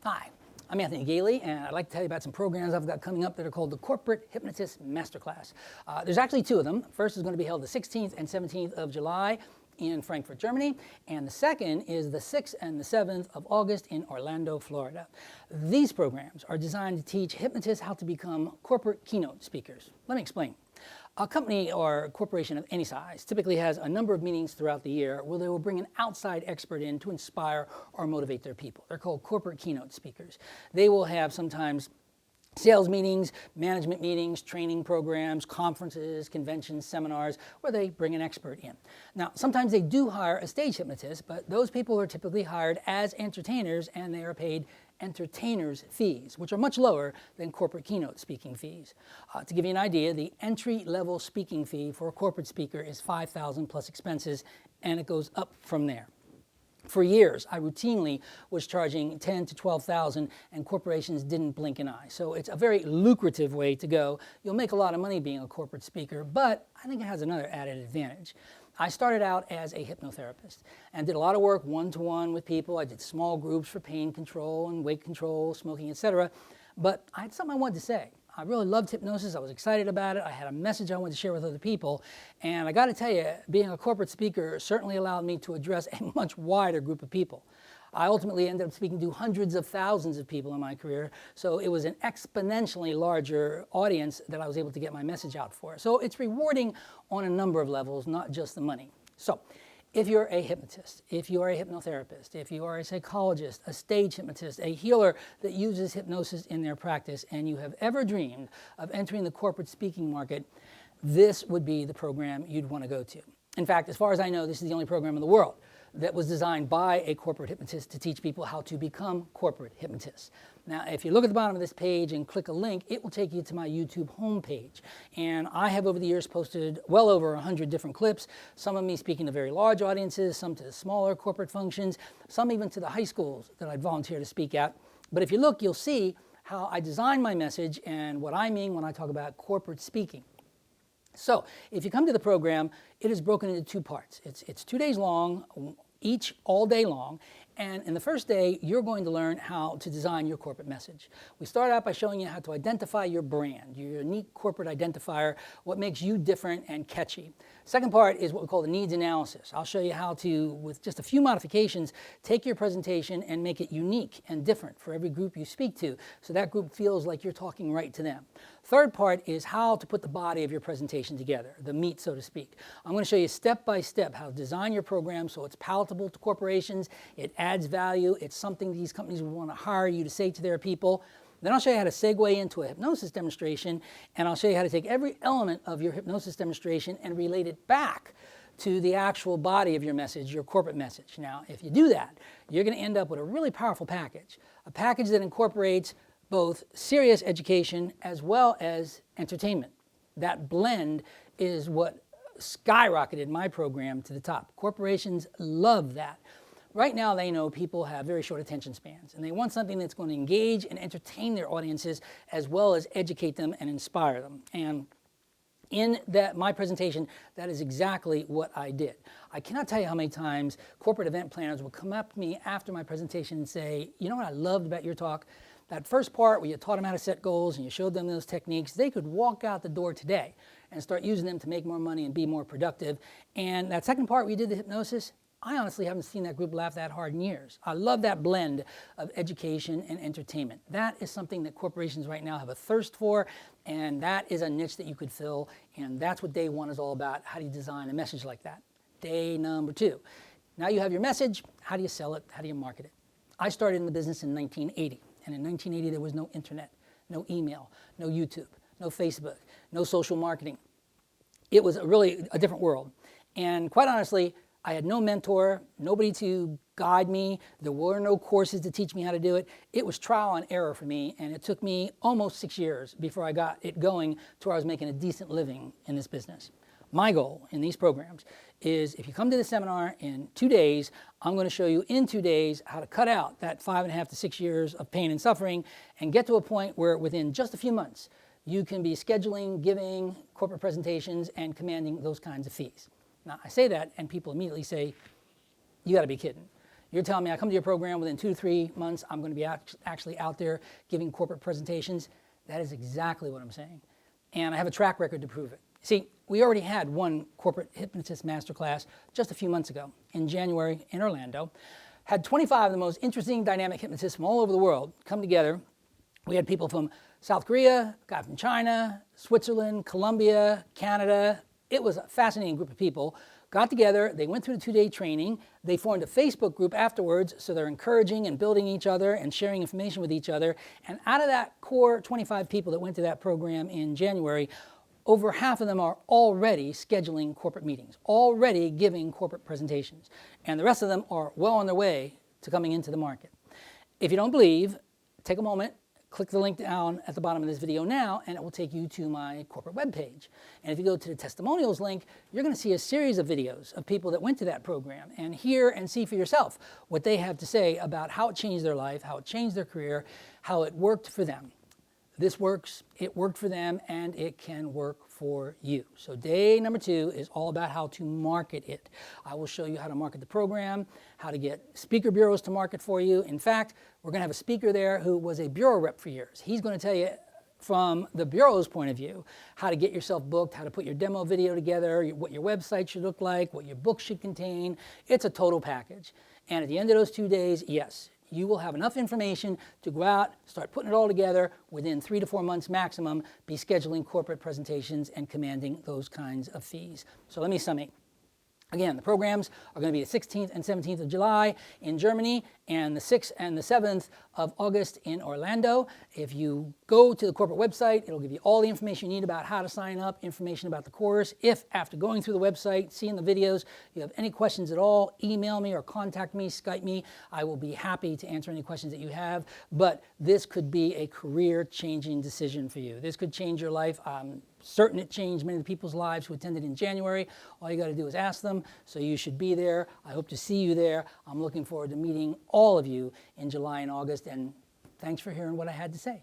Hi, I'm Anthony Galie, and I'd like to tell you about some programs I've got coming up that are called the Corporate Hypnotist Masterclass. There's actually two of them. First is going to be held the 16th and 17th of July in Frankfurt, Germany, and the second is the 6th and the 7th of August in Orlando, Florida. These programs are designed to teach hypnotists how to become corporate keynote speakers. Let me explain. A company or corporation of any size typically has a number of meetings throughout the year where they will bring an outside expert in to inspire or motivate their people. They're called corporate keynote speakers. They will have sometimes sales meetings, management meetings, training programs, conferences, conventions, seminars, where they bring an expert in. Now, sometimes they do hire a stage hypnotist, but those people are typically hired as entertainers and they are paid entertainers' fees, which are much lower than corporate keynote speaking fees. To give you an idea, the entry-level speaking fee for a corporate speaker is $5,000 plus expenses, and it goes up from there. For years, I routinely was charging $10,000 to $12,000, and corporations didn't blink an eye. So it's a very lucrative way to go. You'll make a lot of money being a corporate speaker, but I think it has another added advantage. I started out as a hypnotherapist and did a lot of work one-to-one with people. I did small groups for pain control and weight control, smoking, etc. But I had something I wanted to say. I really loved hypnosis. I was excited about it. I had a message I wanted to share with other people. And I got to tell you, being a corporate speaker certainly allowed me to address a much wider group of people. I ultimately ended up speaking to hundreds of thousands of people in my career, so it was an exponentially larger audience that I was able to get my message out for. So it's rewarding on a number of levels, not just the money. So if you're a hypnotist, if you are a hypnotherapist, if you are a psychologist, a stage hypnotist, a healer that uses hypnosis in their practice, and you have ever dreamed of entering the corporate speaking market, this would be the program you'd want to go to. In fact, as far as I know, this is the only program in the world that was designed by a corporate hypnotist to teach people how to become corporate hypnotists. Now, if you look at the bottom of this page and click a link, it will take you to my YouTube homepage. And I have over the years posted well over 100 different clips, some of me speaking to very large audiences, some to the smaller corporate functions, some even to the high schools that I'd volunteer to speak at. But if you look, you'll see how I design my message and what I mean when I talk about corporate speaking. So if you come to the program, it is broken into two parts. It's 2 days long, each all day long. And in the first day, you're going to learn how to design your corporate message. We start out by showing you how to identify your brand, your unique corporate identifier, what makes you different and catchy. Second part is what we call the needs analysis. I'll show you how to, with just a few modifications, take your presentation and make it unique and different for every group you speak to, so that group feels like you're talking right to them. Third part is how to put the body of your presentation together, the meat, so to speak. I'm going to show you step by step how to design your program so it's palatable to corporations, it adds value, it's something these companies would want to hire you to say to their people. Then I'll show you how to segue into a hypnosis demonstration, and I'll show you how to take every element of your hypnosis demonstration and relate it back to the actual body of your message, your corporate message. Now, if you do that, you're going to end up with a really powerful package, a package that incorporates both serious education as well as entertainment. That blend is what skyrocketed my program to the top. Corporations love that. Right now, they know people have very short attention spans, and they want something that's going to engage and entertain their audiences as well as educate them and inspire them. And in my presentation, that is exactly what I did. I cannot tell you how many times corporate event planners will come up to me after my presentation and say, you know what I loved about your talk? That first part where you taught them how to set goals and you showed them those techniques, they could walk out the door today and start using them to make more money and be more productive. And that second part where you did the hypnosis, I honestly haven't seen that group laugh that hard in years. I love that blend of education and entertainment. That is something that corporations right now have a thirst for, and that is a niche that you could fill, and that's what day one is all about. How do you design a message like that? Day number 2. Now you have your message. How do you sell it? How do you market it? I started in the business in 1980, and in 1980 there was no internet, no email, no YouTube, no Facebook, no social marketing. It was really a different world, and quite honestly, I had no mentor, nobody to guide me. There were no courses to teach me how to do it. It was trial and error for me, and it took me almost 6 years before I got it going to where I was making a decent living in this business. My goal in these programs is if you come to the seminar in 2 days, I'm going to show you in 2 days how to cut out that 5.5 to 6 years of pain and suffering and get to a point where within just a few months, you can be scheduling, giving corporate presentations, and commanding those kinds of fees. Now, I say that, and people immediately say, you got to be kidding. You're telling me I come to your program within 2 to 3 months, I'm going to be actually out there giving corporate presentations. That is exactly what I'm saying. And I have a track record to prove it. See, we already had one corporate hypnotist masterclass just a few months ago in January in Orlando. Had 25 of the most interesting dynamic hypnotists from all over the world come together. We had people from South Korea, a guy from China, Switzerland, Colombia, Canada. It was a fascinating group of people. Got together, they went through the 2-day training, they formed a Facebook group afterwards, so they're encouraging and building each other and sharing information with each other. And out of that core 25 people that went to that program in January, over half of them are already scheduling corporate meetings, already giving corporate presentations. And the rest of them are well on their way to coming into the market. If you don't believe, take a moment, click the link down at the bottom of this video now, and it will take you to my corporate webpage. And if you go to the testimonials link, you're going to see a series of videos of people that went to that program and hear and see for yourself what they have to say about how it changed their life, how it changed their career, how it worked for them. This works, it worked for them, and it can work for you. So day number 2 is all about how to market it. I will show you how to market the program, how to get speaker bureaus to market for you. In fact, we're going to have a speaker there who was a bureau rep for years. He's going to tell you from the bureau's point of view how to get yourself booked, how to put your demo video together, what your website should look like, what your book should contain. It's a total package. And at the end of those 2 days, yes, you will have enough information to go out, start putting it all together within 3 to 4 months maximum, be scheduling corporate presentations and commanding those kinds of fees. So let me summate. Again, the programs are going to be the 16th and 17th of July in Germany and the 6th and the 7th of August in Orlando. If you go to the corporate website, it'll give you all the information you need about how to sign up, information about the course. If after going through the website, seeing the videos, you have any questions at all, email me or contact me, Skype me. I will be happy to answer any questions that you have. But this could be a career-changing decision for you. This could change your life. Certain it changed many of the people's lives who attended in January. All you got to do is ask them, so you should be there. I hope to see you there. I'm looking forward to meeting all of you in July and August, and thanks for hearing what I had to say.